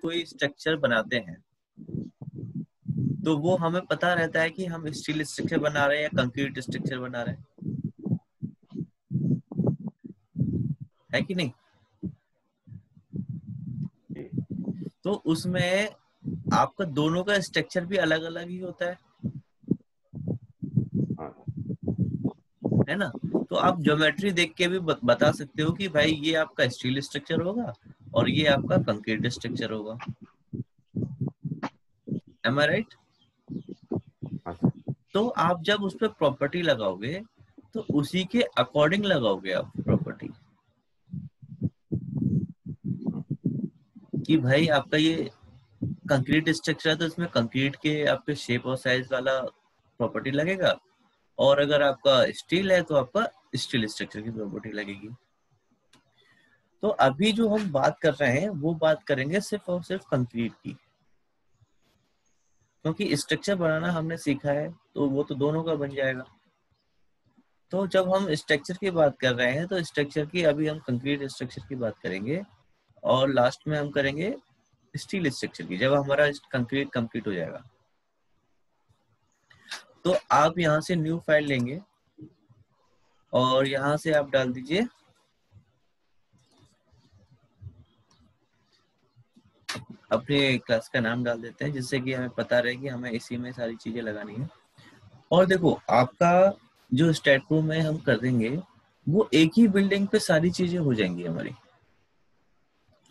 कोई स्ट्रक्चर बनाते हैं तो वो हमें पता रहता है कि हम स्टील स्ट्रक्चर बना रहे हैं या कंक्रीट स्ट्रक्चर बना रहे हैं, है कि नहीं? तो उसमें आपका दोनों का स्ट्रक्चर भी अलग अलग ही होता है ना? तो आप ज्योमेट्री देख के भी बता सकते हो कि भाई ये आपका स्टील स्ट्रक्चर होगा और ये आपका कंक्रीट स्ट्रक्चर होगा। एम आई राइट? तो आप जब उस पर प्रॉपर्टी लगाओगे तो उसी के अकॉर्डिंग लगाओगे आप प्रॉपर्टी कि भाई आपका ये कंक्रीट स्ट्रक्चर है तो इसमें कंक्रीट के आपके शेप और साइज वाला प्रॉपर्टी लगेगा, और अगर आपका स्टील है तो आपका स्टील स्ट्रक्चर की प्रॉपर्टी लगेगी। तो अभी जो हम बात कर रहे हैं वो बात करेंगे सिर्फ और सिर्फ कंक्रीट की, क्योंकि स्ट्रक्चर बनाना हमने सीखा है तो वो तो दोनों का बन जाएगा। तो जब हम स्ट्रक्चर की बात कर रहे हैं तो स्ट्रक्चर की अभी हम कंक्रीट स्ट्रक्चर की बात करेंगे और लास्ट में हम करेंगे स्टील स्ट्रक्चर की, जब हमारा कंक्रीट कंप्लीट हो जाएगा। तो आप यहाँ से न्यू फाइल लेंगे और यहाँ से आप डाल दीजिए अपने क्लास का नाम डाल देते हैं, जिससे कि हमें पता रहे कि हमें इसी में सारी चीजें लगानी है। और देखो आपका जो स्टेट रूम में हम कर देंगे वो एक ही बिल्डिंग पे सारी चीजें हो जाएंगी हमारी,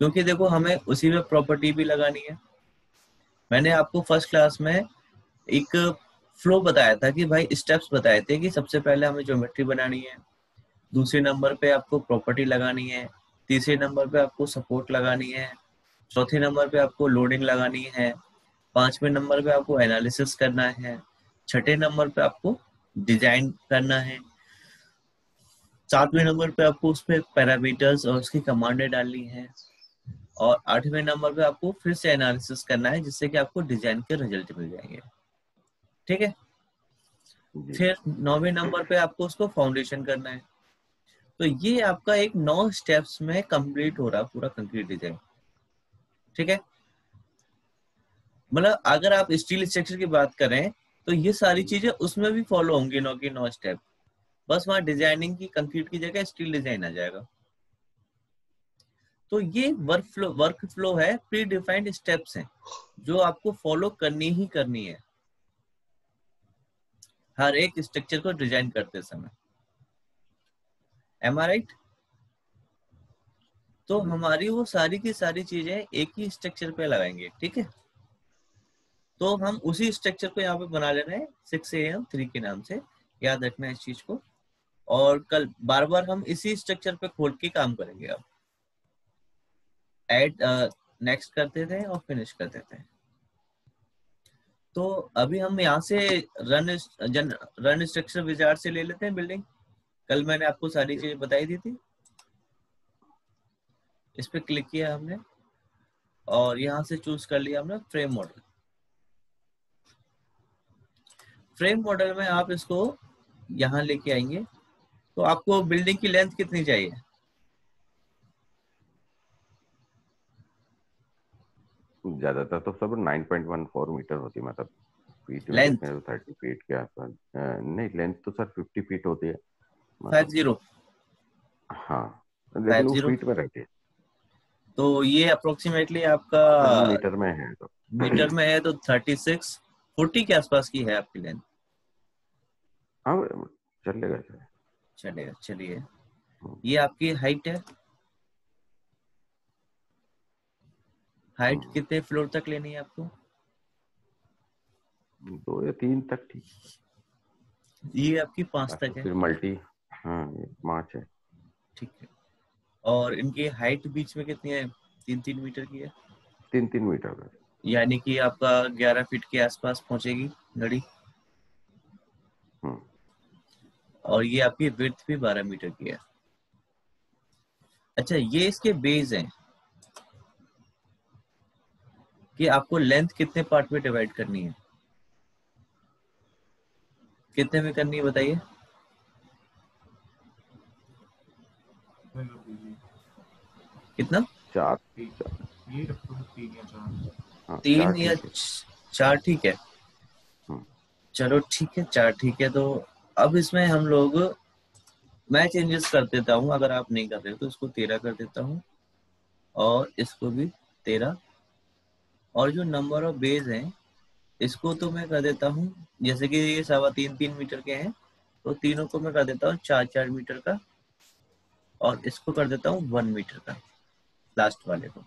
क्योंकि देखो हमें उसी में प्रॉपर्टी भी लगानी है। मैंने आपको फर्स्ट क्लास में एक फ्लो बताया था कि भाई स्टेप्स बताए थे कि सबसे पहले हमें ज्योमेट्री बनानी है, दूसरे नंबर पे आपको प्रॉपर्टी लगानी है, तीसरे नंबर पे आपको सपोर्ट लगानी है, चौथे नंबर पे आपको लोडिंग लगानी है, पांचवें नंबर पे आपको एनालिसिस करना है, छठे नंबर पे आपको डिजाइन करना है, सातवें नंबर पे आपको उस पे पैरामीटर्स और उसकी कमांडें डालनी है, और आठवें नंबर पे आपको फिर से एनालिसिस करना है जिससे कि आपको डिजाइन के रिजल्ट मिल जाएंगे। ठीक है? फिर नौवें नंबर पे आपको उसको फाउंडेशन करना है। तो ये आपका एक 9 स्टेप्स में कंप्लीट हो रहा पूरा कंक्रीट डिजाइन। ठीक है? मतलब अगर आप स्टील स्ट्रक्चर की बात करें तो ये सारी चीजें उसमें भी फॉलो होंगी 9 की 9 स्टेप, बस वहां डिजाइनिंग की कंक्रीट की जगह स्टील डिजाइन आ जाएगा। तो ये वर्क फ्लो है, प्री डिफाइंड स्टेप्स हैं जो आपको फॉलो करनी ही करनी है हर एक स्ट्रक्चर को डिजाइन करते समय। एम आई राइट? तो हमारी वो सारी की सारी चीजें एक ही स्ट्रक्चर पे लगाएंगे। ठीक है? तो हम उसी स्ट्रक्चर को यहाँ पे बना ले रहे हैं 6 AM 3 के नाम से, याद रखना है इस चीज को। और कल बार बार हम इसी स्ट्रक्चर पे खोल के काम करेंगे। अब ऐड नेक्स्ट करते थे और फिनिश करते थे। तो अभी हम यहाँ से रन स्ट्रक्चर विजार्ड से ले लेते हैं बिल्डिंग। कल मैंने आपको सारी चीजें बताई दी थी। इस पे क्लिक किया हमने और यहाँ से चूज कर लिया हमने फ्रेम मॉडल। फ्रेम मॉडल में आप इसको यहाँ लेके आएंगे। तो आपको बिल्डिंग की लेंथ कितनी चाहिए? ज्यादातर तो सब 9.14 मीटर होती है, मतलब फीट में लेंथ देखें तो 30 फीट के आसपास। नहीं, लेंथ तो सर 50 फीट होती है, मतलब 50 हाँ, लेकिन वो 50। फीट में रहती है। तो ये अप्रोक्सीमेटली आपका मीटर में है तो मीटर में है तो 36 40 के आसपास की है आपकी लेंथ। हाँ, चलेगा सर। चलिए चलिए, ये आपकी हाइट है। हाइट कितने फ्लोर तक लेनी है आपको? 2 या 3 तक ठीक। ये आपकी 5 बाकी तक है। फिर मल्टी, हाँ ये 5 है। ठीक है। और इनकी हाइट बीच में कितनी है? 3-3 मीटर की है। 3-3 मीटर का। यानी कि आपका 11 फीट के आसपास पहुंचेगी घड़ी। हम्म। और ये आपकी विड्थ भी 12 मीटर की है। अच्छा, ये इसके बेस हैं कि आपको लेंथ कितने पार्ट में डिवाइड करनी है। कितने में करनी है बताइए? कितना? 4। हाँ, 3 4 या ठीक है। 4 ठीक है? चलो ठीक है, 4 ठीक है। तो अब इसमें हम लोग, मैं चेंजेस कर देता हूँ, अगर आप नहीं कर रहे हो तो इसको 13 कर देता हूँ और इसको भी 13। और जो नंबर ऑफ बेज हैं इसको तो मैं कर देता हूँ, जैसे कि ये 3.25 मीटर के हैं तो तीनों को मैं कर देता हूँ 4-4 मीटर का, और इसको कर देता हूँ 1 मीटर का, लास्ट वाले को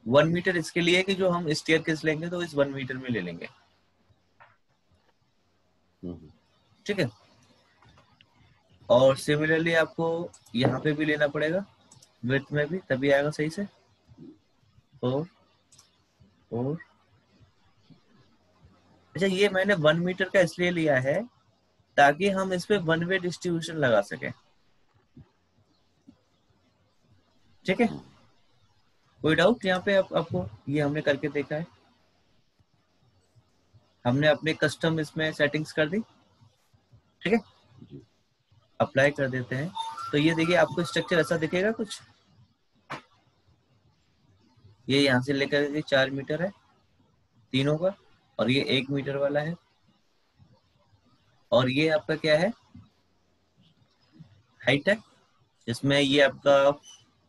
1 मीटर। इसके लिए कि जो हम स्टेयरकेस लेंगे तो इस 1 मीटर में ले लेंगे, ठीक है। और सिमिलरली आपको यहाँ पे भी लेना पड़ेगा, विड्थ में भी, तभी आएगा सही से। 4 4। अच्छा, ये मैंने 1 मीटर का इसलिए लिया है ताकि हम इस पे वन वे डिस्ट्रीब्यूशन लगा सकें, ठीक है। कोई डाउट यहाँ पे आपको? ये हमने करके देखा है, हमने अपने कस्टम इसमें सेटिंग्स कर दी, ठीक है। अप्लाई कर देते हैं तो ये देखिए आपको स्ट्रक्चर ऐसा दिखेगा कुछ। ये यहाँ से लेकर के 4 मीटर है तीनों का, और ये 1 मीटर वाला है, और ये आपका क्या है, हाइट है, जिसमें ये आपका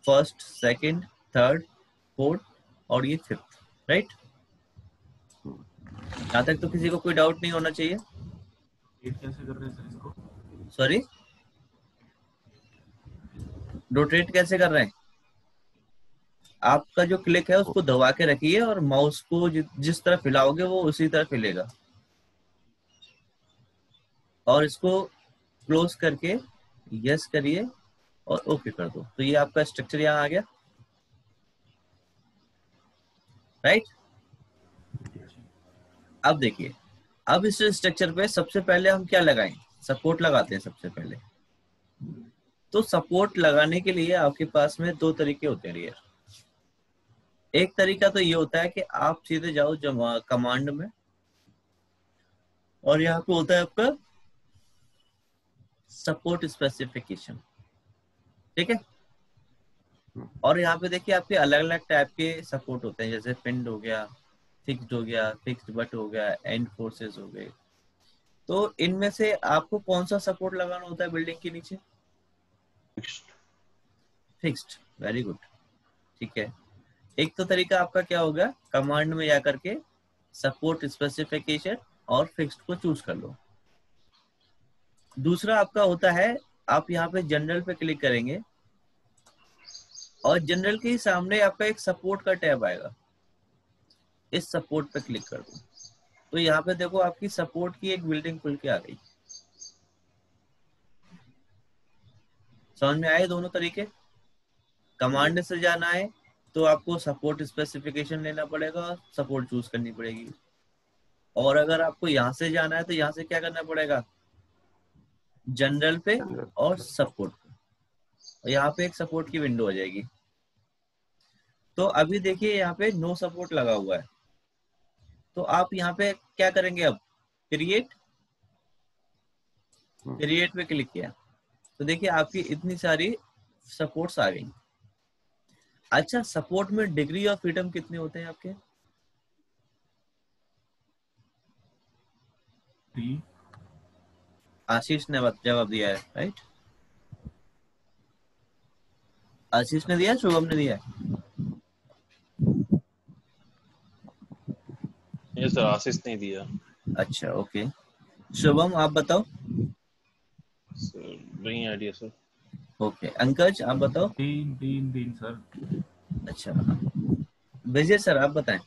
फर्स्ट, सेकंड, थर्ड, फोर्थ और ये फिफ्थ, राइट। यहाँ तक तो किसी को कोई डाउट नहीं होना चाहिए। कैसे कर रहे हैं सर इसको? सॉरी, रोटेट कैसे कर रहे हैं? आपका जो क्लिक है उसको दबा के रखिए और माउस को जिस तरफ हिलाओगे वो उसी तरफ हिलेगा, और इसको क्लोज करके यस करिए और ओके कर दो, तो ये आपका स्ट्रक्चर यहाँ आ गया, राइट। अब देखिए, अब इस स्ट्रक्चर पे सबसे पहले हम क्या लगाएं? सपोर्ट लगाते हैं सबसे पहले। तो सपोर्ट लगाने के लिए आपके पास में 2 तरीके होते हैं यार। एक तरीका तो ये होता है कि आप सीधे जाओ कमांड में, और यहाँ पे होता है आपका सपोर्ट स्पेसिफिकेशन, ठीक है। और यहाँ पे देखिए आपके अलग अलग टाइप के सपोर्ट होते हैं, जैसे पिंड हो गया, फिक्स्ड हो गया, फिक्स्ड बट हो गया, एंड फोर्सेस हो गए। तो इनमें से आपको कौन सा सपोर्ट लगाना होता है बिल्डिंग के नीचे? फिक्स्ड, वेरी गुड, ठीक है। एक तो तरीका आपका क्या होगा, कमांड में जाकर के सपोर्ट स्पेसिफिकेशन और फिक्स्ड को चूज कर लो। दूसरा आपका होता है, आप यहाँ पे जनरल पे क्लिक करेंगे और जनरल के सामने आपका एक सपोर्ट का टैब आएगा, इस सपोर्ट पे क्लिक कर दो, तो यहाँ पे देखो आपकी सपोर्ट की एक बिल्डिंग खुल के आ गई। समझ में आए दोनों तरीके? कमांड से जाना है तो आपको सपोर्ट स्पेसिफिकेशन लेना पड़ेगा, सपोर्ट चूज करनी पड़ेगी, और अगर आपको यहाँ से जाना है तो यहाँ से क्या करना पड़ेगा, जनरल पे और सपोर्ट पे, यहाँ पे एक सपोर्ट की विंडो आ जाएगी। तो अभी देखिए यहाँ पे नो सपोर्ट लगा हुआ है, तो आप यहाँ पे क्या करेंगे, अब क्रिएट पे क्लिक किया तो देखिए आपकी इतनी सारी सपोर्ट्स आ गई। अच्छा, सपोर्ट में डिग्री ऑफ फ्रीडम कितने होते हैं आपके? 3। आशीष ने जवाब दिया है, राइट। आशीष ने दिया, शुभम ने दिया? ये सर आशीष नहीं दिया। अच्छा, ओके। शुभम आप बताओ। सर नहीं आइडिया सर। ओके, अंकज आप बताओ। 3 सर। अच्छा, विजय सर आप बताएं।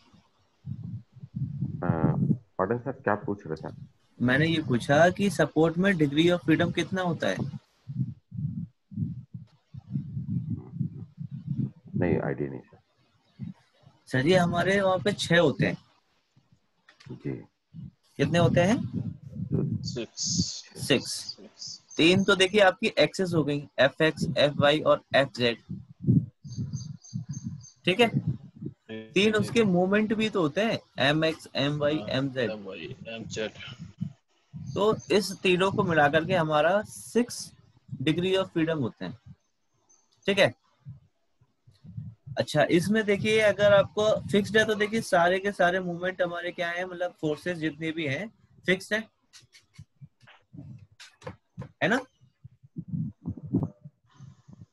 पॉडन सर क्या पूछ रहे थे? मैंने ये पूछा कि सपोर्ट में डिग्री ऑफ फ्रीडम कितना होता है? नहीं, आइडिया नहीं सर। सर ये हमारे वहाँ पे 6 होते हैं। जी। कितने होते हैं? 6। 3 तो देखिए आपकी एक्सेस हो गई, FX, FY और FZ, ठीक है। 3 उसके मूवमेंट भी तो होते हैं, MX, MY, MZ। तो इस तीनों को मिलाकर के हमारा 6 डिग्री ऑफ फ्रीडम होते हैं, ठीक है। अच्छा, इसमें देखिए अगर आपको फिक्स्ड है तो देखिए सारे के सारे मूवमेंट हमारे क्या है, मतलब फोर्सेस जितने भी हैं फिक्स्ड है ना?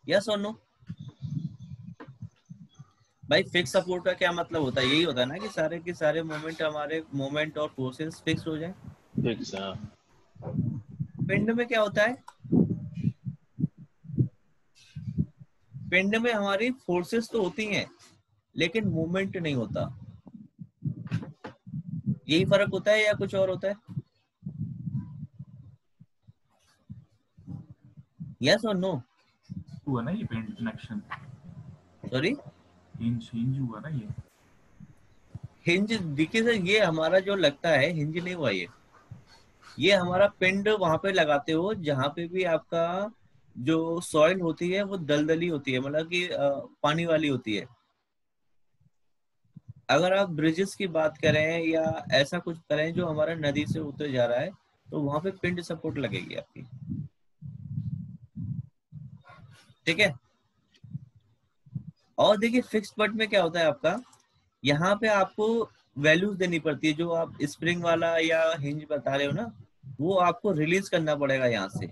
यस और नो? भाई फिक्स सपोर्ट का क्या मतलब होता है? यही होता है ना कि सारे के सारे मोमेंट हमारे मोमेंट और फोर्सेस फिक्स हो जाए। फिक्स है। पिंड में क्या होता है? पिंड में हमारी फोर्सेस तो होती हैं लेकिन मूवमेंट नहीं होता। यही फर्क होता है या कुछ और होता है? यस और नो? हुआ ना ये paint connection, sorry, hinge hinge हुआ ना ये। हिंज देखिए सर, ये हमारा जो लगता है हिंज नहीं हुआ ये हमारा पिंड वहां पे लगाते हो जहां पे भी आपका जो सॉइल होती है वो दलदली होती है, मतलब कि पानी वाली होती है। अगर आप ब्रिजेस की बात करें या ऐसा कुछ करें जो हमारा नदी से होते जा रहा है तो वहां पे पिंड सपोर्ट लगेगी आपकी। ठीक है। और देखिए फिक्स्ड बट में क्या होता है आपका, यहाँ पे आपको वैल्यूज देनी पड़ती है। जो आप स्प्रिंग वाला या हिंज बता रहे हो ना, वो आपको रिलीज करना पड़ेगा यहाँ से।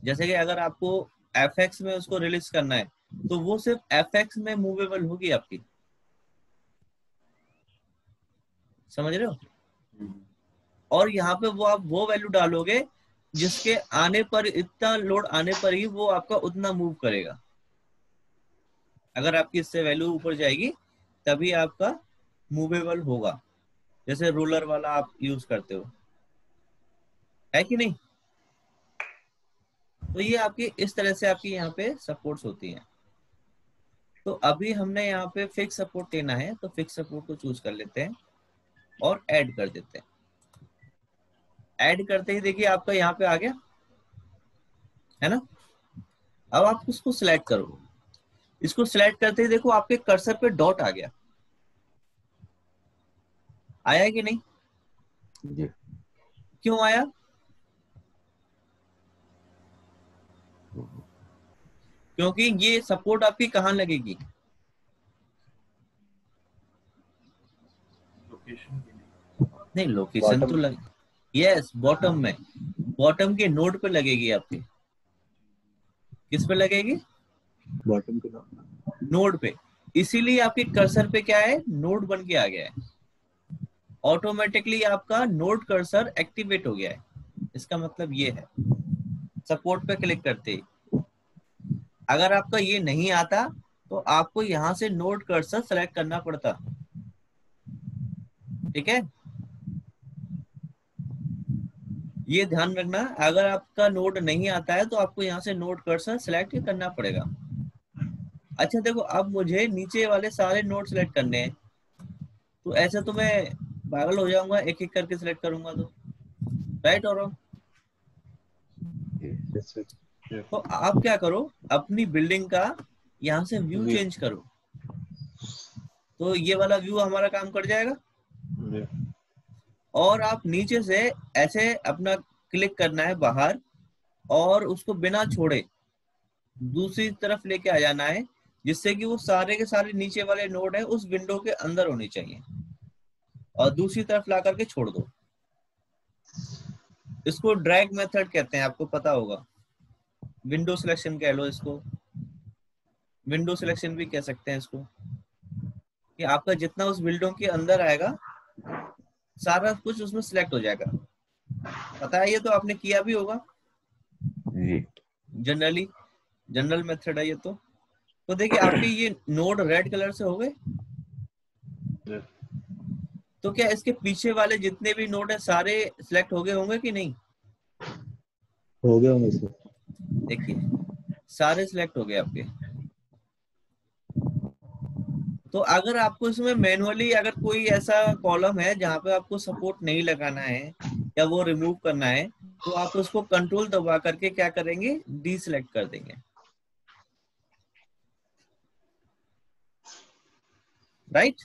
जैसे कि अगर आपको एफएक्स में उसको रिलीज करना है तो वो सिर्फ एफएक्स में मूवेबल होगी आपकी। समझ रहे हो? और यहाँ पे वो आप वो वैल्यू डालोगे जिसके आने पर, इतना लोड आने पर ही वो आपका उतना मूव करेगा। अगर आपकी इससे वैल्यू ऊपर जाएगी तभी आपका मूवेबल होगा। जैसे रोलर वाला आप यूज करते हो, है कि नहीं? तो ये आपकी इस तरह से आपकी यहाँ पे सपोर्ट्स होती हैं। तो अभी हमने यहाँ पे फिक्स सपोर्ट लेना है तो फिक्स सपोर्ट को चूज कर लेते हैं और ऐड कर देते हैं। ऐड करते ही देखिए आपका यहाँ पे आ गया है ना। अब आप उसको सिलेक्ट करो। इसको सिलेक्ट करते ही देखो आपके कर्सर पे डॉट आ गया। आया कि नहीं? जी। क्यों आया? क्योंकि ये सपोर्ट आपकी कहाँ लगेगी? लोकेशन के लिए। नहीं, लोकेशन तो लग, यस, बॉटम में, बॉटम के नोड पे लगेगी आपके। किस पे लगेगी? बॉटम के नोड पे। इसीलिए आपके कर्सर पे क्या है, नोड बन के आ गया है। ऑटोमेटिकली आपका नोड कर्सर एक्टिवेट हो गया है। इसका मतलब ये है सपोर्ट पे क्लिक करते ही। अगर आपका ये नहीं आता तो आपको यहां से नोड कर्सर सेलेक्ट करना पड़ता। ठीक है, ये ध्यान रखना। अगर आपका नोड नहीं आता है तो आपको यहाँ से नोड कर्सर सेलेक्ट करना पड़ेगा। अच्छा देखो, अब मुझे नीचे वाले सारे नोड सेलेक्ट करने हैं तो ऐसे तो मैं पागल हो जाऊंगा, एक एक करके सिलेक्ट करूंगा तो, राइट और रॉन्ग? तो आप क्या करो, अपनी बिल्डिंग का यहाँ से व्यू View. चेंज करो तो ये वाला व्यू हमारा काम कर जाएगा। जी। और आप नीचे से ऐसे अपना क्लिक करना है बाहर और उसको बिना छोड़े दूसरी तरफ लेके आ जाना है, जिससे कि वो सारे के सारे नीचे वाले नोड है उस विंडो के अंदर होने चाहिए, और दूसरी तरफ ला करके छोड़ दो। इसको ड्रैग मेथड कहते हैं, आपको पता होगा। विंडो सिलेक्शन कह लो इसको, विंडो सिलेक्शन भी कह सकते हैं इसको, कि आपका जितना उस विंडो के अंदर आएगा सारा कुछ उसमें सिलेक्ट हो जाएगा। पता है, ये तो आपने किया भी होगा जी। जनरल मेथड है ये तो देखिए आपके ये नोड रेड कलर से हो गए। जी। तो क्या इसके पीछे वाले जितने भी नोड है सारे सिलेक्ट हो गए होंगे कि नहीं? हो गया होंगे सर। देखिए सारे सिलेक्ट हो गए आपके। तो अगर आपको इसमें मैनुअली अगर कोई ऐसा कॉलम है जहां पे आपको सपोर्ट नहीं लगाना है या वो रिमूव करना है तो आप उसको कंट्रोल दबा करके क्या करेंगे, डीसिलेक्ट कर देंगे। राइट?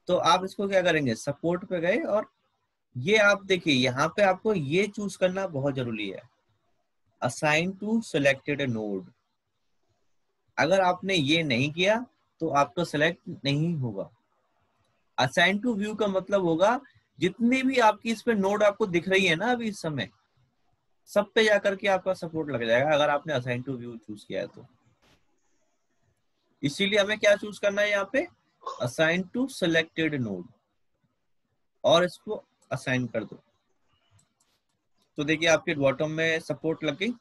तो आप इसको क्या करेंगे, सपोर्ट पे गए और ये आप देखिए यहाँ पे आपको ये चूज करना बहुत जरूरी है, असाइन टू सिलेक्टेड नोड। अगर आपने ये नहीं किया तो आपका सेलेक्ट नहीं होगा। असाइन टू व्यू का मतलब होगा जितनी भी आपकी इस पे नोड आपको दिख रही है ना अभी इस समय, सब पे जाकर के आपका सपोर्ट लग जाएगा अगर आपने असाइन टू व्यू चूज किया है तो। इसीलिए हमें क्या चूज करना है यहाँ पे, असाइन टू सिलेक्टेड नोड, और इसको असाइन कर दो। तो देखिए आपके बॉटम में सपोर्ट लग गई।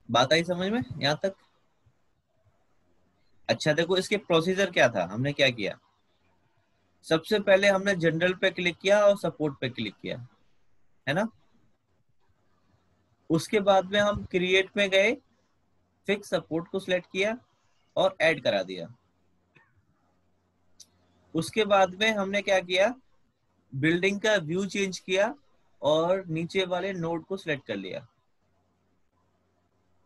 बात आई समझ में यहाँ तक? अच्छा देखो इसके प्रोसीजर क्या था, हमने क्या किया, सबसे पहले हमने जनरल पे क्लिक किया और सपोर्ट पे क्लिक किया, है ना। उसके बाद में हम क्रिएट में गए, फिक्स सपोर्ट को सिलेक्ट किया और ऐड करा दिया। उसके बाद में हमने क्या किया, बिल्डिंग का व्यू चेंज किया और नीचे वाले नोड को सिलेक्ट कर लिया,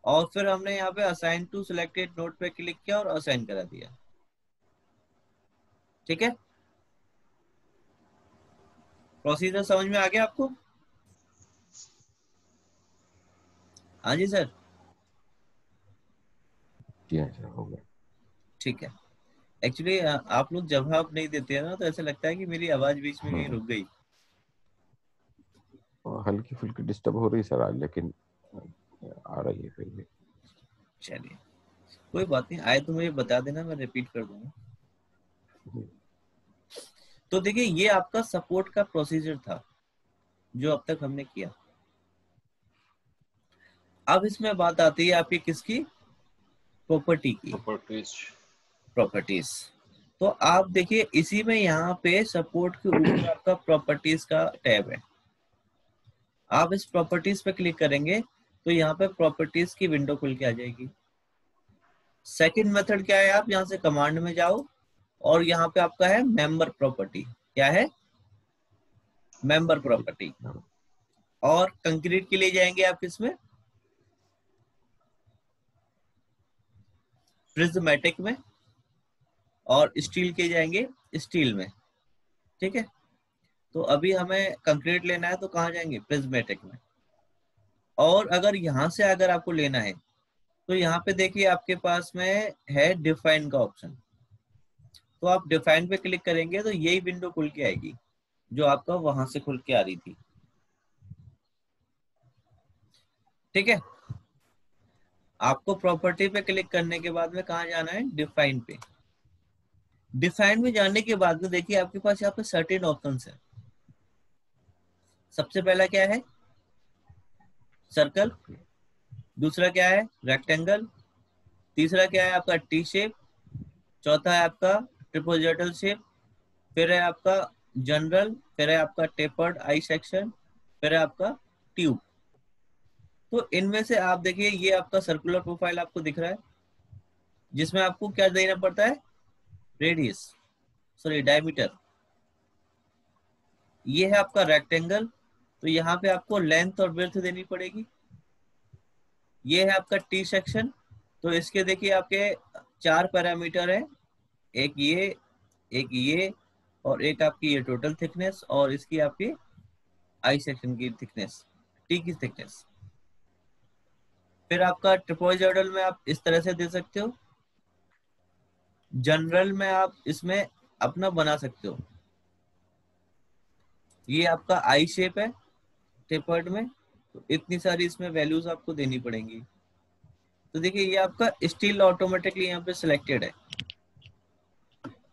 और फिर हमने यहाँ पे असाइन टू सिलेक्टेड नोड पे क्लिक किया और असाइन करा दिया। ठीक है, प्रोसीजर समझ में आ गया आपको? हाँ जी सर। जी हाँ सर, हो गया। ठीक है, एक्चुअली आप लोग जवाब नहीं देते हैं ना तो ऐसा लगता है कि मेरी आवाज बीच में कहीं रुक गई। हल्की फुल्की डिस्टर्ब हो रही सर आज, लेकिन आ रही है फिर भी। चलिए कोई बात नहीं, आए तो मुझे बता देना, मैं रिपीट कर दूंगा। तो देखिए ये आपका सपोर्ट का प्रोसीजर था जो अब तक हमने किया। अब इसमें बात आती है आपकी किसकी, प्रॉपर्टी की, प्रॉपर्टीज। तो आप देखिए इसी में यहाँ पे सपोर्ट के ऊपर आपका प्रॉपर्टीज का टैब है। आप इस प्रॉपर्टीज पे क्लिक करेंगे तो यहाँ पे प्रॉपर्टीज की विंडो खुल के आ जाएगी। सेकंड मेथड क्या है, आप यहाँ से कमांड में जाओ और यहाँ पे आपका है मेंबर प्रॉपर्टी। क्या है, मेंबर प्रॉपर्टी। और कंक्रीट के लिए जाएंगे आप इसमें प्रिज्मेटिक में, और स्टील के जाएंगे स्टील में। ठीक है, तो अभी हमें कंक्रीट लेना है तो कहाँ जाएंगे, प्रिज्मेटिक में। और अगर यहाँ से अगर आपको लेना है तो यहाँ पे देखिए आपके पास में है डिफाइन का ऑप्शन, तो आप डिफाइन पे क्लिक करेंगे तो यही विंडो खुल के आएगी जो आपका वहां से खुल के आ रही थी। ठीक है, आपको प्रॉपर्टी पे क्लिक करने के बाद में कहाँ जाना है, डिफाइन पे। डिफाइन में जाने के बाद में देखिए आपके पास यहाँ पे सर्टेन ऑप्शंस है। सबसे पहला क्या है, सर्कल। दूसरा क्या है, रेक्टेंगल। तीसरा क्या है आपका टी शेप। चौथा है आपका ट्रिपोजेटल शेप। फिर है आपका जनरल। फिर है आपका टेपर्ड आई सेक्शन। फिर है आपका ट्यूब। तो इनमें से आप देखिए ये आपका सर्कुलर प्रोफाइल आपको दिख रहा है, जिसमें आपको क्या देना पड़ता है, रेडियस, सॉरी डायमीटर। ये है आपका रेक्टेंगल, तो यहाँ पे आपको लेंथ और विड्थ देनी पड़ेगी। ये है आपका टी सेक्शन, तो इसके देखिए आपके 4 पैरामीटर है, एक ये और एक आपकी ये टोटल थिकनेस और इसकी आपकी आई सेक्शन की थिकनेस, टी की थिकनेस। फिर आपका ट्रापेजॉइडल में आप इस तरह से दे सकते हो। जनरल में आप इसमें अपना बना सकते हो। ये आपका आई शेप है टेपर्ड में, तो इतनी सारी इसमें वैल्यूज आपको देनी पड़ेंगी। तो देखिए ये आपका स्टील ऑटोमेटिकली यहाँ पे सिलेक्टेड है,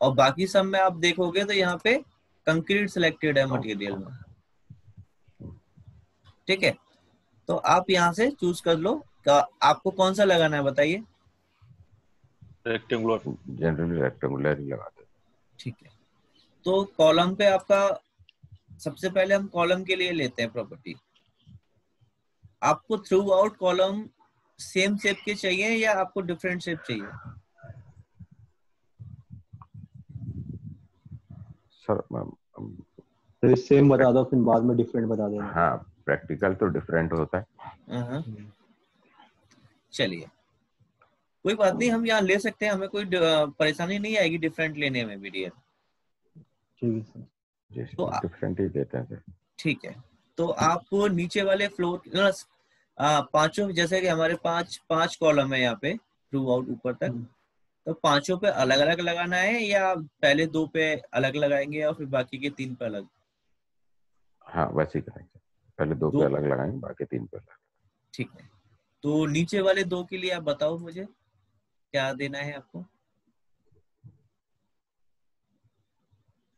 और बाकी सब में आप देखोगे तो यहाँ पे कंक्रीट सिलेक्टेड है मटेरियल में। ठीक है, तो आप यहाँ से चूज कर लो आपको कौन सा लगाना है, बताइए। रेक्टेंगुलर, जनरली रेक्टेंगुलर ही लगाते हैं। ठीक है, तो कॉलम पे आपका सबसे पहले हम कॉलम के लिए लेते हैं प्रॉपर्टी। आपको through out column same shape के चाहिए या आपको डिफरेंट शेप चाहिए? सर तो सेम बता दो फिर बाद में डिफरेंट बता देना। हाँ, प्रैक्टिकल तो डिफरेंट होता है। चलिए कोई बात नहीं, हम यहाँ ले सकते हैं, हमें कोई परेशानी नहीं आएगी डिफरेंट लेने में भी डियर। ठीक है सर। तो डिफरेंट ही देते हैं सर। ठीक है, तो आप नीचे वाले फ्लोर पांचों, जैसे कि हमारे पांच पांच कॉलम है यहाँ पे थ्रू आउट ऊपर तक, तो पांचों पे अलग अलग लगाना है या पहले दो पे अलग लगाएंगे और फिर बाकी के तीन पे अलग? हाँ वैसे ही करेंगे, पहले दो पे दो, अलग लगाएंगे, बाकी तीन पे अलग। ठीक है। तो नीचे वाले दो के लिए आप बताओ मुझे क्या देना है आपको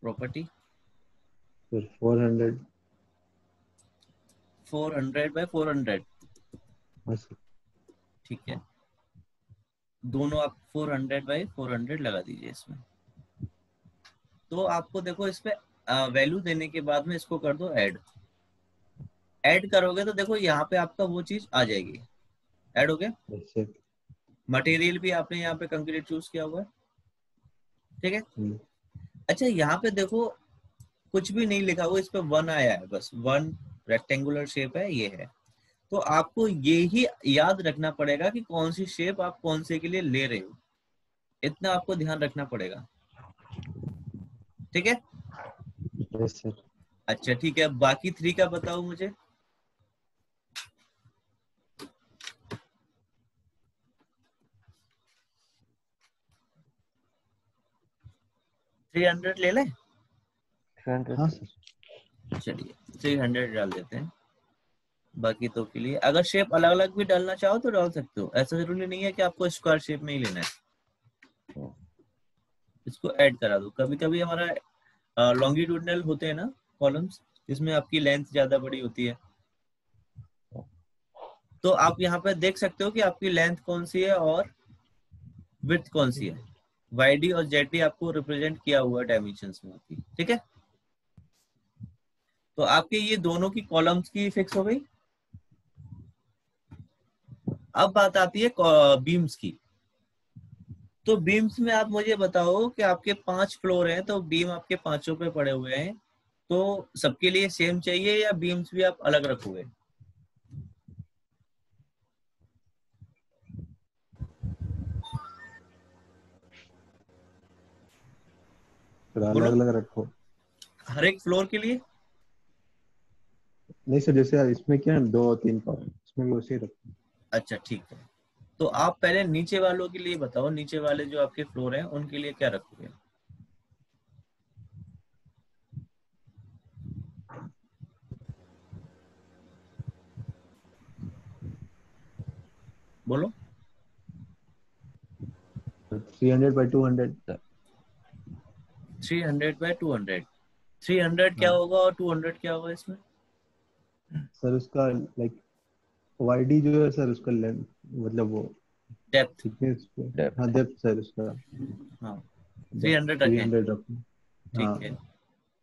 प्रॉपर्टी? फिर 400। 400 बाय 400, हाँ सर। ठीक है। दोनों आप 400 बाय 400 लगा दीजिए इसमें। तो आपको देखो इस पे वैल्यू देने के बाद में इसको कर दो ऐड। ऐड करोगे तो देखो यहाँ पे आपका वो चीज आ जाएगी, ऐड हो गया। Yes sir. मटेरियल भी आपने यहाँ पे कंक्रीट चूज किया हुआ है, ठीक है। हम्म, अच्छा यहाँ पे देखो कुछ भी नहीं लिखा हुआ, इस पे वन आया है, बस वन रेक्टेंगुलर शेप है, ये है। तो आपको ये ही याद रखना पड़ेगा कि कौन सी शेप आप कौन से के लिए ले रहे हो, इतना आपको ध्यान रखना पड़ेगा, ठीक है। Yes sir. अच्छा ठीक है, बाकी 3 का बताओ मुझे। 300 ले लें? 300। हाँ सर। चलिए 300 डाल देते हैं। बाकी तो के लिए अगर शेप अलग अलग भी डालना चाहो तो डाल सकते हो, ऐसा जरूरी नहीं है कि आपको स्क्वायर शेप में ही लेना है। इसको ऐड करा दो। कभी कभी हमारा लॉन्गिट्यूडनल होते हैं ना कॉलम्स, जिसमें आपकी लेंथ ज्यादा बड़ी होती है, तो आप यहाँ पे देख सकते हो कि आपकी लेंथ कौन सी है और विड्थ कौन सी है। वाईडी और जेडी आपको रिप्रेजेंट किया हुआ है डायमेंशंस में आपकी, ठीक है। तो आपके ये दोनों की कॉलम्स की फिक्स हो गई। अब बात आती है बीम्स की। तो बीम्स में आप मुझे बताओ कि आपके 5 फ्लोर हैं, तो बीम आपके पांचों पे पड़े हुए हैं, तो सबके लिए सेम चाहिए या बीम्स भी आप अलग रखोगे? फिर बोलो, अलग अलग रखो। हर एक फ्लोर के लिए? नहीं सर, जैसे इसमें क्या है 2 3 का, इसमें भी वैसे ही रखो। अच्छा ठीक है, तो आप पहले नीचे वालों के लिए बताओ, नीचे वाले जो आपके फ्लोर हैं उनके लिए क्या रखोगे? बोलो। 300/200। 300/200। 300 क्या हाँ होगा और 200 क्या होगा इसमें? सर, उसका लाइक वाईडी जो है सर, उसका लेंथ, मतलब वो डेप्थ। थिकनेस। डेप्थ। हाँ डेप्थ सर, उसका हाँ, डेप्थ 300 रखें, 300 रखो। ठीक हाँ, है।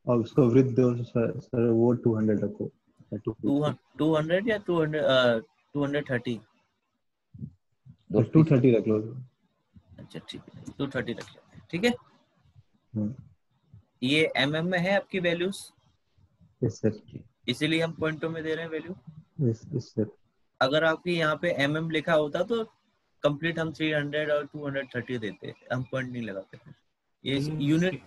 और उसको वृद्ध दो सर, वो 200 रखो, 250। 200 या 230? 230 रख लो। अच्छा ठीक है, 230 रख लेते हैं, ठीक है। हाँ ये mm में है आपकी वैल्यूज, यस सर। इसीलिए हम पॉइंटों में दे रहे हैं वैल्यू। Yes sir. अगर आपके यहाँ पे mm लिखा होता तो कंप्लीट हम 300 और 230 देते, हम पॉइंट नहीं लगाते। ये यूनिट,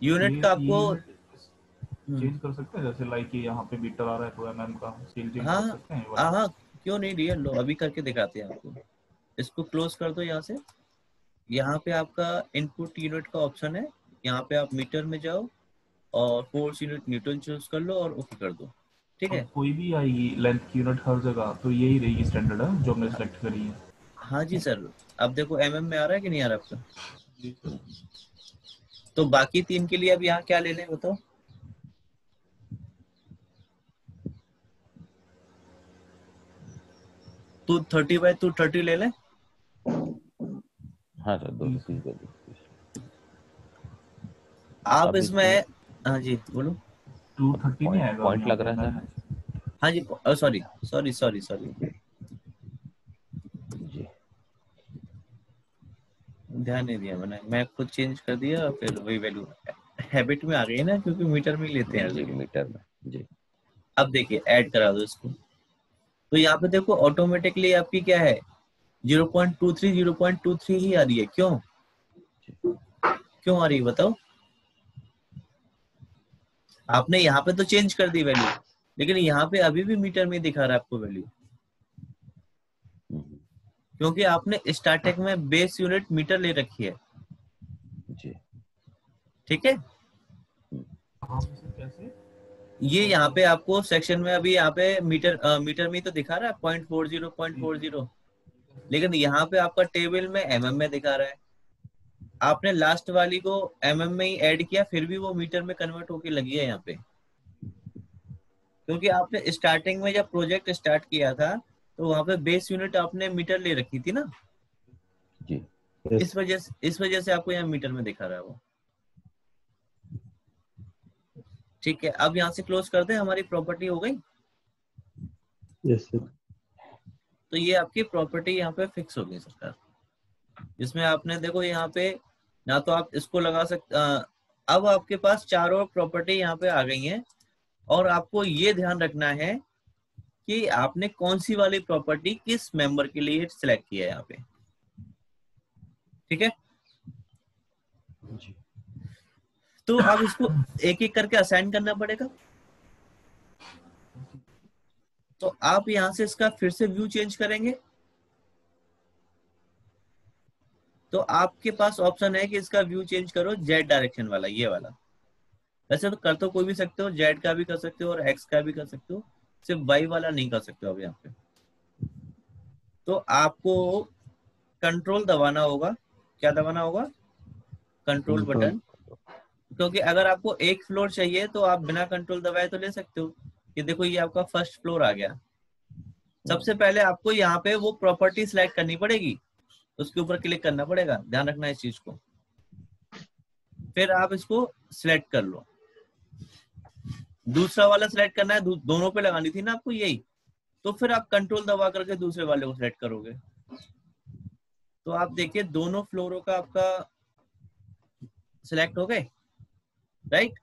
यूनिट का आपको चेंज कर सकते हैं, जैसे लाइक यहाँ पे मीटर आ रहा है तो एमएम का स्केल चेंज हाँ कर सकते हैं ये हाँ वाला। हाँ, क्यों नहीं रियल, लो अभी करके दिखाते हैं आपको। इसको क्लोज कर दो यहाँ से। यहाँ पे आपका इनपुट यूनिट का ऑप्शन है, यहाँ पे आप मीटर में जाओ और फोर्स यूनिट न्यूटन चूज कर लो और ओके कर दो, ठीक अब है। कोई भी आएगी लेंथ की यूनिट हर जगह तो यही रहेगी स्टैंडर्ड है जो हमने सेलेक्ट करी है। हाँ जी सर, अब देखो में आ रहा है कि नहीं आ रहा आपका? जी सर। तो बाकी 3 के लिए अब यहाँ क्या ले लें बताओ? तो 30/230 ले लें? हाँ सर, 230/230। आप अब इसमें, हाँ जी बोलो। 230 नहीं आएगा पॉइंट यहाँ लग पे रहा है मैंने। सर। हाँ जी, सॉरी सॉरी सॉरी सॉरी, जी ध्यान नहीं दिया मैंने, मैं खुद चेंज कर दिया और फिर वही वैल्यू हैबिट में आ गई ना, क्योंकि मीटर में ही लेते हैं हर जी, जगह। मीटर में। जी अब देखिए ऐड करा दो इसको, तो यहाँ पे देखो ऑटोमेटिकली आपकी क्या है, 0.23 ही आ रही है। क्यों क्यों आ रही है बताओ? आपने यहाँ पे तो चेंज कर दी वैल्यू, लेकिन यहाँ पे अभी भी मीटर में दिखा रहा है आपको वैल्यू। क्योंकि आपने स्टार्टिंग में बेस यूनिट मीटर ले रखी है, जी ठीक है। हाँ सर कैसे? ये यहाँ पे आपको सेक्शन में अभी यहाँ पे मीटर में ही तो दिखा रहा है 0.40 लेकिन यहाँ पे आपका टेबल में में दिखा रहा है। आपने लास्ट वाली को में ही ऐड किया, फिर भी वो मीटर में कन्वर्ट होके लगी है यहाँ पे, क्योंकि आपने स्टार्टिंग में जब प्रोजेक्ट स्टार्ट किया था तो वहां पे बेस यूनिट आपने मीटर ले रखी थी ना, जी। इस वजह से आपको यहाँ मीटर में दिखा रहा है वो। ठीक है, अब यहाँ से क्लोज कर दें, हमारी प्रॉपर्टी हो गई। Yes sir. तो ये आपकी प्रॉपर्टी यहाँ पे फिक्स हो गई सरकार, जिसमें आपने देखो यहाँ पे ना तो आप इसको लगा सकते, अब आपके पास चारों प्रॉपर्टी यहाँ पे आ गई हैं, और आपको ये ध्यान रखना है कि आपने कौन सी वाली प्रॉपर्टी किस मेंबर के लिए सिलेक्ट किया है यहाँ पे, ठीक है। जी तो अब इसको एक एक करके असाइन करना पड़ेगा। तो आप यहां से इसका फिर से व्यू चेंज करेंगे, तो आपके पास ऑप्शन है कि इसका व्यू चेंज करो जेड डायरेक्शन वाला, ये वाला। वैसे तो कर तो कोई भी सकते हो, जेड का भी कर सकते हो और एक्स का भी कर सकते हो, सिर्फ वाई वाला नहीं कर सकते हो अब यहाँ पे। तो आपको कंट्रोल दबाना होगा। क्या दबाना होगा? Control button. क्योंकि अगर आपको एक फ्लोर चाहिए तो आप बिना कंट्रोल दबाए तो ले सकते हो। ये देखो ये आपका फर्स्ट फ्लोर आ गया। सबसे पहले आपको यहाँ पे वो प्रॉपर्टी सिलेक्ट करनी पड़ेगी, उसके ऊपर क्लिक करना पड़ेगा, ध्यान रखना इस चीज को। फिर आप इसको सिलेक्ट कर लो। दूसरा वाला सिलेक्ट करना है, दोनों पे लगानी थी ना आपको यही, तो फिर आप कंट्रोल दबा करके दूसरे वाले को सिलेक्ट करोगे। तो आप देखिए दोनों फ्लोरों का आपका सिलेक्ट हो गए, राइट।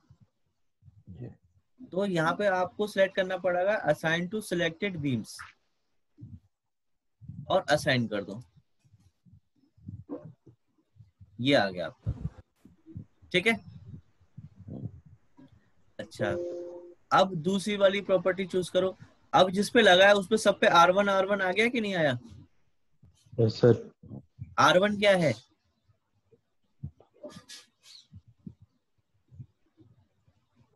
तो यहाँ पे आपको सिलेक्ट करना पड़ेगा असाइन टू सिलेक्टेड बीम्स, और असाइन कर दो। ये आ गया आपका, ठीक है। अच्छा, अब दूसरी वाली प्रॉपर्टी चूज करो। अब जिस पे लगा है उस पे सब पे R1 आ गया कि नहीं आया? Yes sir. R1 क्या है?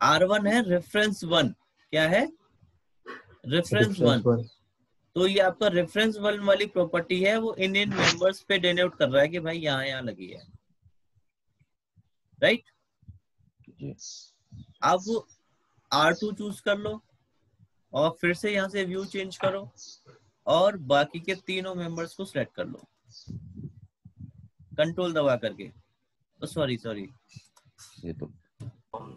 R1 है रेफरेंस 1। क्या है? रेफरेंस 1। तो ये आपका रेफरेंस 1 वाली प्रॉपर्टी है, वो इन मेंबर्स पे डिनोट कर रहा है कि भाई यहाँ लगी है, राइट। अब R2 चूज कर लो और फिर से यहाँ से व्यू चेंज करो और बाकी के तीनों मेंबर्स को सिलेक्ट कर लो कंट्रोल दबा करके। सॉरी ये तो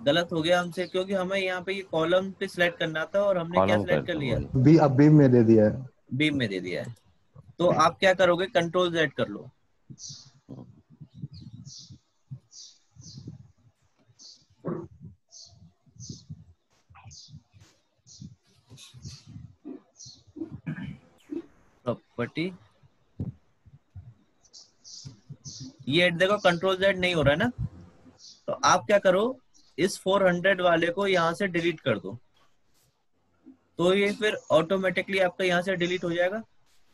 गलत हो गया हमसे, क्योंकि हमें यहाँ पे ये कॉलम पे सिलेक्ट करना था और हमने क्या सिलेक्ट कर लिया? अब बीम में दे दिया है। बीम में दे दिया है। तो आप क्या करोगे? कंट्रोल Z कर लो। प्रॉपर्टी, ये देखो कंट्रोल Z नहीं हो रहा है ना, तो आप क्या करो, इस 400 वाले को यहाँ से डिलीट कर दो, तो ये फिर ऑटोमेटिकली आपका यहाँ से डिलीट हो जाएगा।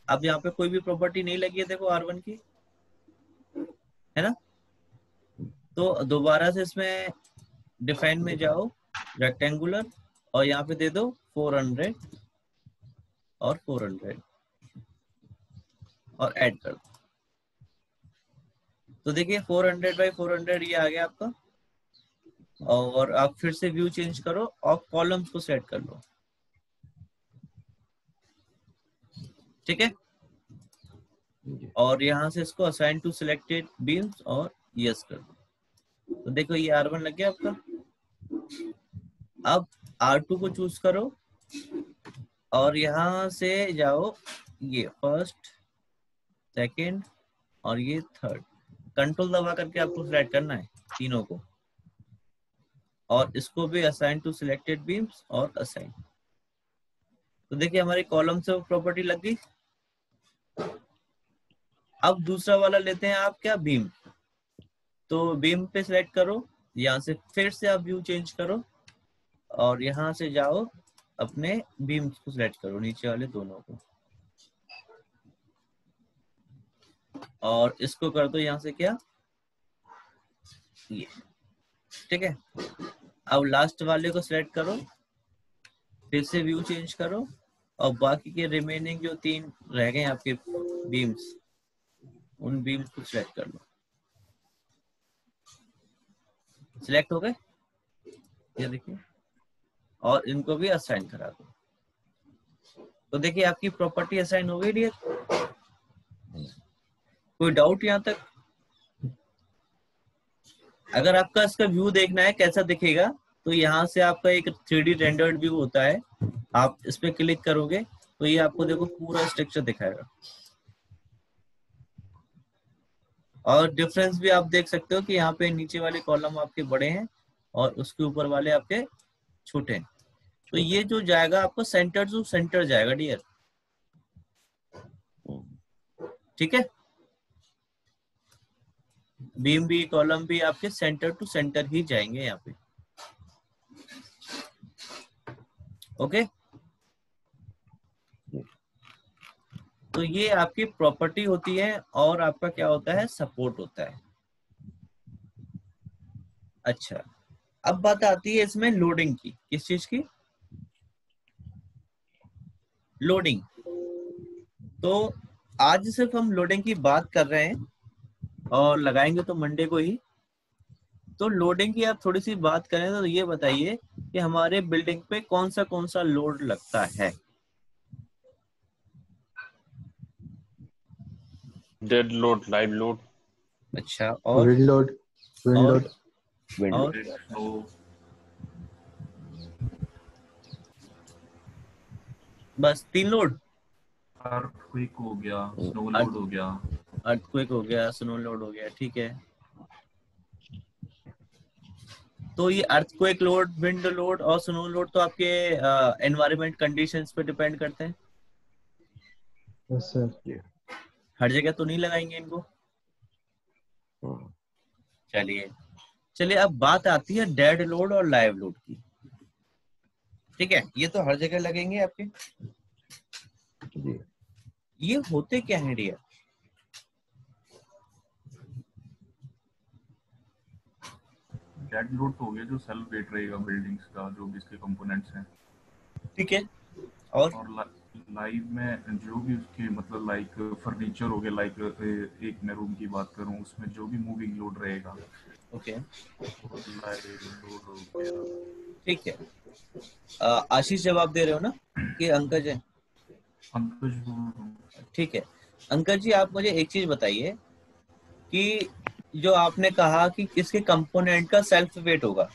अब यहाँ पे कोई भी प्रॉपर्टी नहीं लगी है देखो R1 की, है ना। तो दोबारा से इसमें डिफाइन में जाओ, रेक्टेंगुलर, और यहाँ पे दे दो 400 और 400 और ऐड कर दो। तो देखिए 400 बाई 400 ये आ गया आपका। और आप फिर से व्यू चेंज करो और कॉलम्स को सेट कर लो, ठीक है। और यहाँ से इसको असाइन टू सिलेक्टेड बीम्स और यस कर दो। तो देखो ये R1 लग गया आपका। अब R2 को चूज करो और यहाँ से जाओ, ये फर्स्ट, सेकंड और ये थर्ड, कंट्रोल दबा करके आपको सिलेक्ट करना है तीनों को, और इसको भी असाइन टू सिलेक्टेड बीम्स और असाइन। तो देखिए हमारी कॉलम से प्रॉपर्टी लग गई। अब दूसरा वाला लेते हैं आप, क्या, बीम। तो बीम पे सिलेक्ट करो, यहाँ से फिर से आप व्यू चेंज करो और यहाँ से जाओ अपने बीम्स को सिलेक्ट करो, नीचे वाले दोनों को। और इसको कर दो यहाँ से क्या, ये, ठीक है। अब लास्ट वाले को सिलेक्ट करो, फिर से व्यू चेंज करो, और बाकी के रिमेनिंग जो 3 रह गए आपके बीम्स, उन बीम्स को सिलेक्ट कर लो। सिलेक्ट हो गए, ये देखिए, और इनको भी असाइन करा दो। तो देखिए आपकी प्रॉपर्टी असाइन हो गई डियर। कोई डाउट यहाँ तक? अगर आपका इसका व्यू देखना है कैसा दिखेगा, तो यहाँ से आपका एक 3D रेंडर्ड व्यू होता है, आप इस पे क्लिक करोगे तो ये आपको देखो पूरा स्ट्रक्चर दिखाएगा। और डिफरेंस भी आप देख सकते हो कि यहाँ पे नीचे वाले कॉलम आपके बड़े हैं और उसके ऊपर वाले आपके छोटे हैं। तो ये जो जाएगा आपको सेंटर टू सेंटर जाएगा डियर, ठीक है। बीम भी कॉलम भी आपके सेंटर टू सेंटर ही जाएंगे यहाँ पे, ओके। तो ये आपकी प्रॉपर्टी होती है और आपका क्या होता है, सपोर्ट होता है। अच्छा, अब बात आती है इसमें लोडिंग की। किस चीज की? लोडिंग। तो आज सिर्फ हम लोडिंग की बात कर रहे हैं और लगाएंगे तो मंडे को ही। तो लोडिंग की आप थोड़ी सी बात करें तो ये बताइए कि हमारे बिल्डिंग पे कौन सा लोड लगता है। डेड लोड, लाइव लोड, अच्छा, और विंड लोड, विंड और लोड, और तो बस 3 लोड। अर्थक्वेक हो गया, स्नो लोड हो गया। अर्थक्वेक हो गया, स्नो लोड हो गया, ठीक है। तो ये अर्थक्वेक लोड, विंड लोड और स्नो लोड तो आपके एनवायरनमेंट कंडीशंस पे डिपेंड करते हैं। Yes sir. हर जगह तो नहीं लगाएंगे इनको। चलिए अब बात आती है डेड लोड और लाइव लोड की, ठीक है। ये तो हर जगह लगेंगे आपके। ये होते क्या है डियर? डेड लोड तो हो गया जो सेल्फ वेट रहेगा बिल्डिंग्स का, जो भी इसके कंपोनेंट्स हैं, ठीक है। और लाइव में जो भी उसके मतलब लाइक फर्नीचर हो गया, लाइक एक मैं रूम की बात करूं उसमें जो भी मूविंग लोड रहेगा, ओके, लाइव लोड हो गया। ठीक है। आशीष जवाब दे रहे हो ना कि अंकज है? ठीक है। अंकज जी, आप मुझे एक चीज बताइए कि जो आपने कहा कि इसके कंपोनेंट का सेल्फ वेट होगा,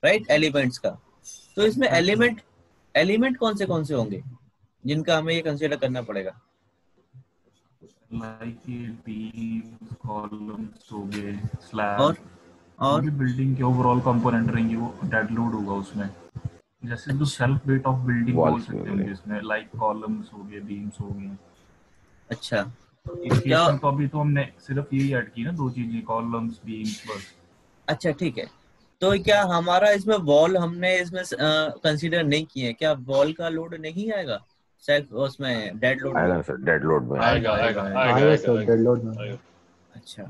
राइट, एलिमेंट्स का। तो इसमें एलिमेंट कौन से होंगे जिनका हमें ये कंसीडर करना पड़ेगा? लाइक ये बीम्स, कॉलम्स हो गए, स्लैब, और भी बिल्डिंग के ओवरऑल कंपोनेंट रहेंगे, वो डेड लोड होगा उसमें। जैसे जो सेल्फ वेट ऑफ बिल्डिंग बोल सकते हैं इसमें, लाइक कॉलम्स हो गए, बीम्स हो गए। अच्छा, क्या तो अभी तो हमने सिर्फ यही ऐड की ना, 2 चीजें, कॉलम्स, बीम्स, बस। अच्छा, ठीक है। तो क्या हमारा इसमें वॉल हमने इसमें कंसीडर नहीं किए? क्या वॉल का लोड नहीं आएगा सेल्फ उसमें डेड लोड में? आएगा सर, डेड लोड में आएगा सर, डेड लोड में। अच्छा,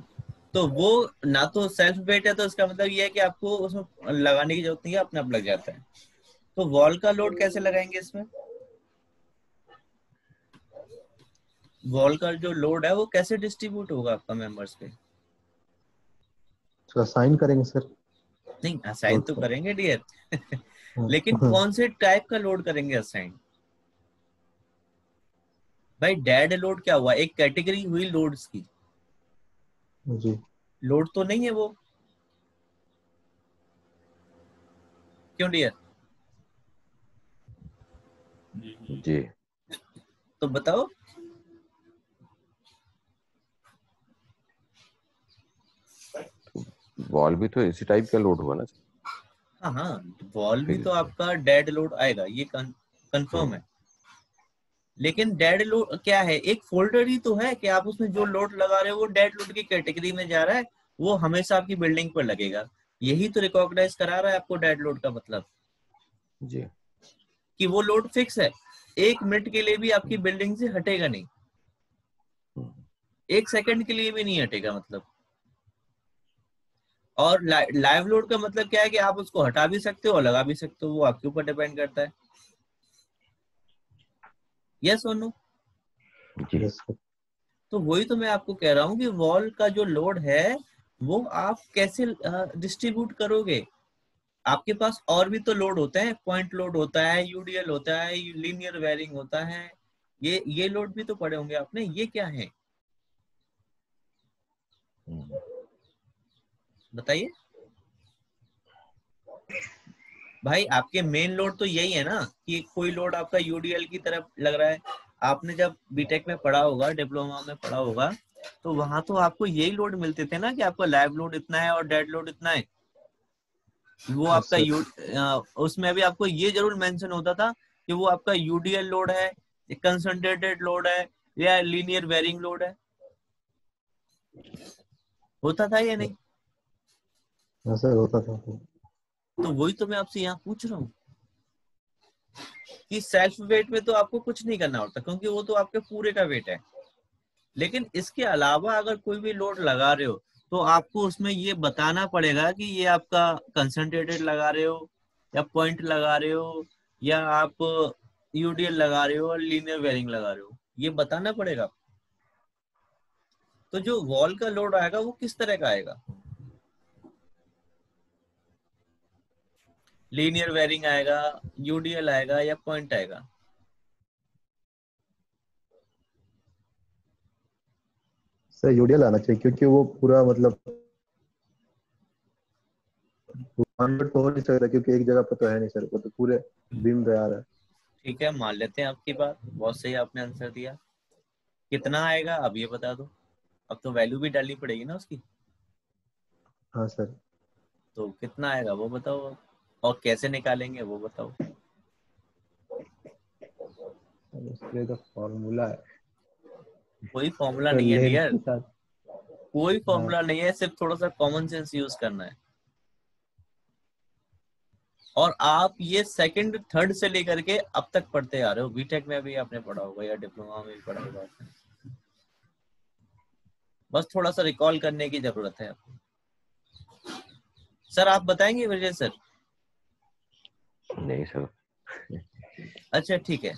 तो वो ना तो सेल्फ वेट है, तो इसका मतलब ये है कि आपको उसमें लगाने की जरूरत नहीं है, अपने आप लग जाता है। तो वॉल का लोड कैसे लगाएंगे इसमें? वॉल का जो लोड है वो कैसे डिस्ट्रीब्यूट होगा आपका मेंबर्स पे? तो असाइन करेंगे सर। नहीं, असाइन तो करेंगे डियर लेकिन कौन से टाइप का लोड करेंगे असाइन? भाई डेड लोड क्या हुआ? एक कैटेगरी हुई लोड्स की जी। लोड तो नहीं है वो, क्यों डियर? जी। तो बताओ। वॉल भी तो इसी टाइप का लोड हुआ ना। हाँ, वॉल भी तो आपका डेड लोड आएगा, ये कंफर्म है। लेकिन डेड लोड क्या है? एक फोल्डर ही तो है कि आप उसमें जो लोड लगा रहे हो वो डेड लोड की कैटेगरी में जा रहा है, वो हमेशा आपकी बिल्डिंग पर लगेगा। यही तो रिकॉग्नाइज करा रहा है आपको डेड लोड का मतलब जी, कि वो लोड फिक्स है, 1 मिनट के लिए भी आपकी बिल्डिंग से हटेगा नहीं। 1 सेकंड के लिए भी नहीं हटेगा मतलब। और लाइव लोड का मतलब क्या है कि आप उसको हटा भी सकते हो और लगा भी सकते हो, वो आपके ऊपर डिपेंड करता है। यस और नो? जी। Yes sir. तो वही तो मैं आपको कह रहा हूँ कि वॉल का जो लोड है वो आप कैसे डिस्ट्रीब्यूट करोगे। आपके पास और भी तो लोड होते हैं, पॉइंट लोड होता है, यूडीएल होता है, लीनियर वेयरिंग होता है, ये लोड भी तो पढ़े होंगे आपने। ये क्या है बताइए भाई। आपके मेन लोड तो यही है ना कि कोई लोड आपका यूडीएल की तरफ लग रहा है। आपने जब बीटेक में पढ़ा होगा, डिप्लोमा में पढ़ा होगा, तो वहां तो आपको यही लोड मिलते थे ना कि आपका लाइव लोड इतना है और डेड लोड इतना है। वो यस आपका सर। उसमें भी आपको ये जरूर मेंशन होता था कि वो आपका यूडीएल लोड है, कंसंट्रेटेड लोड है, या लीनियर वेरिंग लोड है। होता था या नहीं? हाँ सर होता था। तो वही तो मैं आपसे यहाँ पूछ रहा हूँ कि सेल्फ वेट में तो आपको कुछ नहीं करना होता क्योंकि वो तो आपके पूरे का वेट है। लेकिन इसके अलावा अगर कोई भी लोड लगा रहे हो तो आपको उसमें ये बताना पड़ेगा कि ये आपका कंसंट्रेटेड लगा रहे हो या पॉइंट लगा रहे हो या आप यूडीएल लगा रहे हो और लीनियर वेरिंग लगा रहे हो, ये बताना पड़ेगा। तो जो वॉल का लोड आएगा वो किस तरह का आएगा? लीनियर वेरिंग आएगा, यूडीएल आएगा या पॉइंट आएगा? सर यूडीएल आना चाहिए क्योंकि वो पूरा मतलब 100 तो हो नहीं सकता क्योंकि एक जगह पर तो है नहीं सर, वो तो पूरे बीम पे आ रहा है। ठीक है, मान लेते हैं आपकी बात, बहुत सही आपने आंसर दिया। कितना आएगा अब ये बता दो। अब तो वैल्यू भी डालनी पड़ेगी ना उसकी। हाँ सर। तो कितना आएगा वो बताओ अब। और कैसे निकालेंगे वो बताओ। उसके लिए तो फॉर्मूला है कोई फॉर्मूला तो नहीं है लेंथ डियर, के साथ। कोई हाँ फॉर्मूला नहीं है, सिर्फ थोड़ा सा कॉमन सेंस यूज करना है। और आप ये सेकंड थर्ड से लेकर के अब तक पढ़ते आ रहे हो, बीटेक में भी आपने पढ़ा होगा या डिप्लोमा में भी पढ़ा होगा आपने। बस थोड़ा सा रिकॉल करने की जरूरत है आपको। सर आप बताएंगे विजय सर? नहीं सर। अच्छा ठीक है,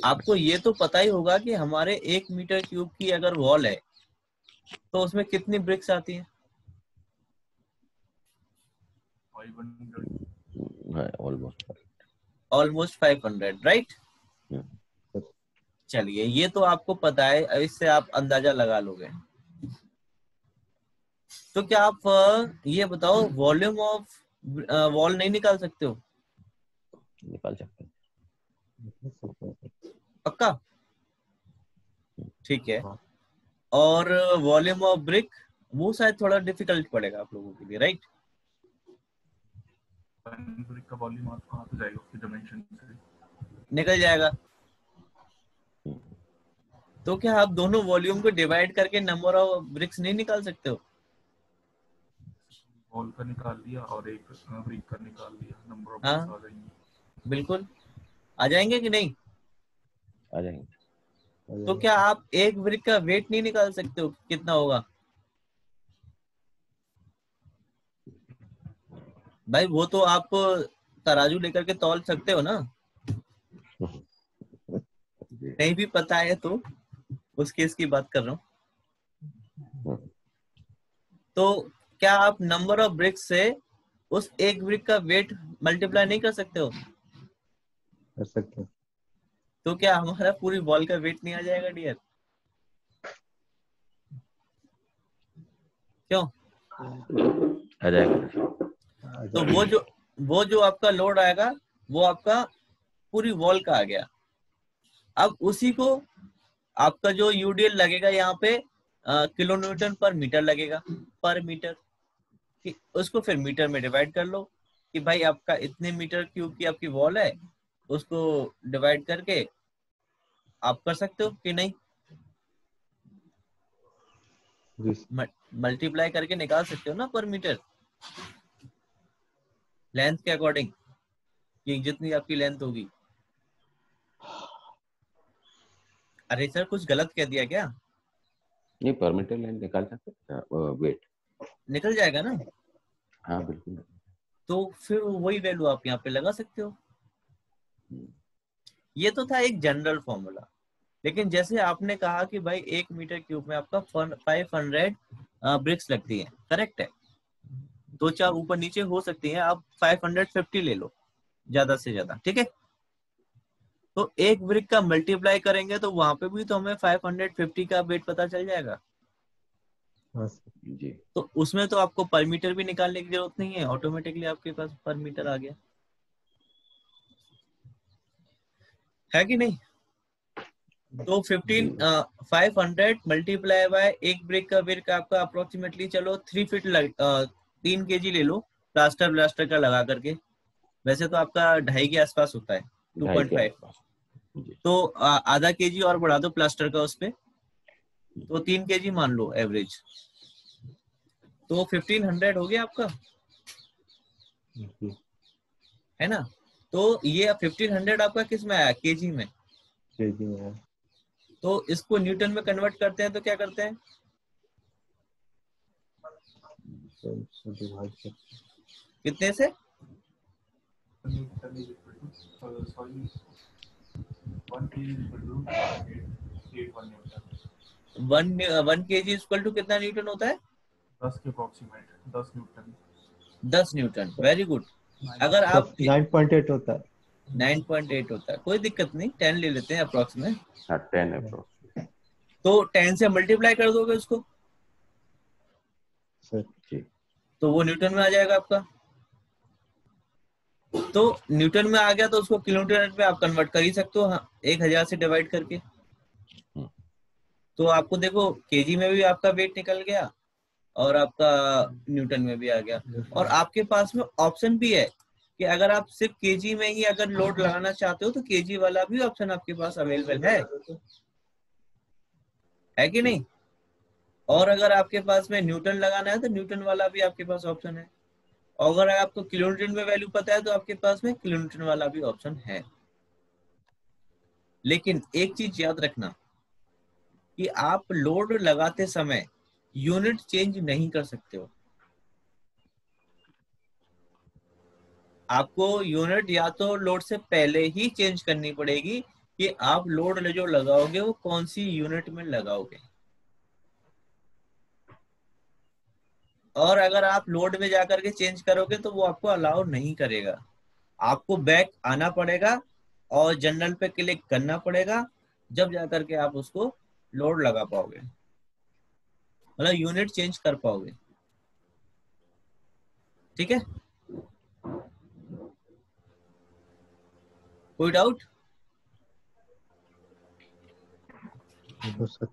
आपको ये तो पता ही होगा कि हमारे 1 मीटर क्यूब की अगर वॉल है तो उसमें कितनी ब्रिक्स आती हैं? 500। ऑलमोस्ट। Almost 500, right? चलिए ये तो आपको पता है, इससे आप अंदाजा लगा लोगे। तो क्या आप ये बताओ वॉल्यूम ऑफ वॉल नहीं निकाल सकते हो? निकाल सकते हैं। पक्का? ठीक है। हाँ। और वॉल्यूम ऑफ ब्रिक, वो शायद थोड़ा डिफिकल्ट पड़ेगा आप लोगों के लिए, राइट? ब्रिक का वॉल्यूम आप कहाँ पे जाएगा उसके डायमेंशन से? निकल जाएगा। तो क्या आप दोनों वॉल्यूम को डिवाइड करके नंबर ऑफ ब्रिक्स नहीं निकाल सकते हो? वॉल का निकाल लिया और एक ब्रिक का निकाल लिया, नंबर ऑफ हाँ ब्रिक्स आ जाएंगे। बिल्कुल आ जाएंगे कि नहीं? आ जाएंगे। तो क्या आप एक ब्रिक का वेट नहीं निकाल सकते हो कितना होगा? भाई वो तो आप तराजू लेकर के तौल सकते हो ना। नहीं भी पता है तो उस केस की बात कर रहा हूँ। तो क्या आप नंबर ऑफ ब्रिक्स से उस एक ब्रिक का वेट मल्टीप्लाई नहीं कर सकते हो? कर सकते हैं। तो क्या हमारा पूरी बॉल का वेट नहीं आ जाएगा डियर? क्यों? आ जाएगा। तो वो जो आपका लोड आएगा वो आपका पूरी वॉल का आ गया। अब उसी को आपका जो यूडीएल लगेगा यहाँ पे किलोन्यूटन पर मीटर लगेगा, पर मीटर। उसको फिर मीटर में डिवाइड कर लो कि भाई आपका इतने मीटर क्यूब की आपकी वॉल है, उसको डिवाइड करके आप कर सकते हो कि नहीं? मल्टीप्लाई करके निकाल सकते हो ना पर मीटर, लेंथ के अकॉर्डिंग, कि जितनी आपकी लेंथ होगी। अरे सर कुछ गलत कह दिया क्या? नहीं परमीटर लाइन निकाल सकते हैं वेट। निकल जाएगा ना? हाँ बिल्कुल। तो फिर वही वैल्यू आप यहाँ पे लगा सकते हो। ये तो था एक जनरल फॉर्मूला। लेकिन जैसे आपने कहा कि भाई 1 मीटर क्यूब में आपका 500 ब्रिक्स लगती है, करेक्ट है? 2-4 ऊपर नीचे हो सकती हैं, आप 550 ले लो ज्यादा से ज्यादा, ठीक है? तो एक ब्रिक का मल्टीप्लाई करेंगे तो वहां पे भी तो हमें 550 का वेट पता चल जाएगा। हाँ सर। जी। तो उसमें तो आपको पर मीटर भी निकालने की जरूरत नहीं है, ऑटोमेटिकली आपके पास पर मीटर आ गया, है कि नहीं? तो 500 मल्टीप्लाई बाय एक ब्रिक का वेट आपका अप्रोक्सीमेटली चलो 3 फीट 3 kg ले लो, प्लास्टर का लगा करके। वैसे तो आपका 2.5 के आसपास होता है, 2.5 के 2.5। आसपास। जी। तो आधा kg और बढ़ा दो प्लास्टर का उस पे, तो 3 kg मान लो एवरेज। तो 1500 हो गया आपका, जी। है ना? तो ये 1500 आपका किस में आया? केजी में। केजी में है। तो इसको न्यूटन में कन्वर्ट करते हैं तो क्या करते हैं? तो इसको डिवाइड कर कितने से? Newton is equal to sorry 1 kg is equal to 881 Newton। 1 kg equal to कितना न्यूटन होता है? 10 के approximate 10 Newton. 10 Newton, very good. अगर आप 9.8 होता है। 9.8 होता है, कोई दिक्कत नहीं, 10 ले लेते हैं अप्रोक्सीमेट। हाँ 10 अप्रोक्स। तो 10 से मल्टीप्लाई कर दोगे उसको सर जी। तो वो न्यूटन में आ जाएगा आपका। तो न्यूटन में आ गया तो उसको किलोमीटर में आप कन्वर्ट कर ही सकते हो, हाँ, 1000 से डिवाइड करके। तो आपको देखो केजी में भी आपका वेट निकल गया और आपका न्यूटन में भी आ गया। और आपके पास में ऑप्शन भी है कि अगर आप सिर्फ केजी में ही अगर लोड लगाना चाहते हो तो केजी वाला भी ऑप्शन आपके पास अवेलेबल है कि नहीं? और अगर आपके पास में न्यूटन लगाना है तो न्यूटन वाला भी आपके पास ऑप्शन है। और अगर आपको किलोमीटर में वैल्यू पता है तो आपके पास में किलोमीटर वाला भी ऑप्शन है। लेकिन एक चीज याद रखना कि आप लोड लगाते समय यूनिट चेंज नहीं कर सकते हो। आपको यूनिट या तो लोड से पहले ही चेंज करनी पड़ेगी कि आप लोड जो लगाओगे वो कौन सी यूनिट में लगाओगे। और अगर आप लोड में जाकर के चेंज करोगे तो वो आपको अलाउ नहीं करेगा। आपको बैक आना पड़ेगा और जनरल पे क्लिक करना पड़ेगा, जब जाकर के आप उसको लोड लगा पाओगे, मतलब यूनिट चेंज कर पाओगे। ठीक है, कोई डाउट? तो सर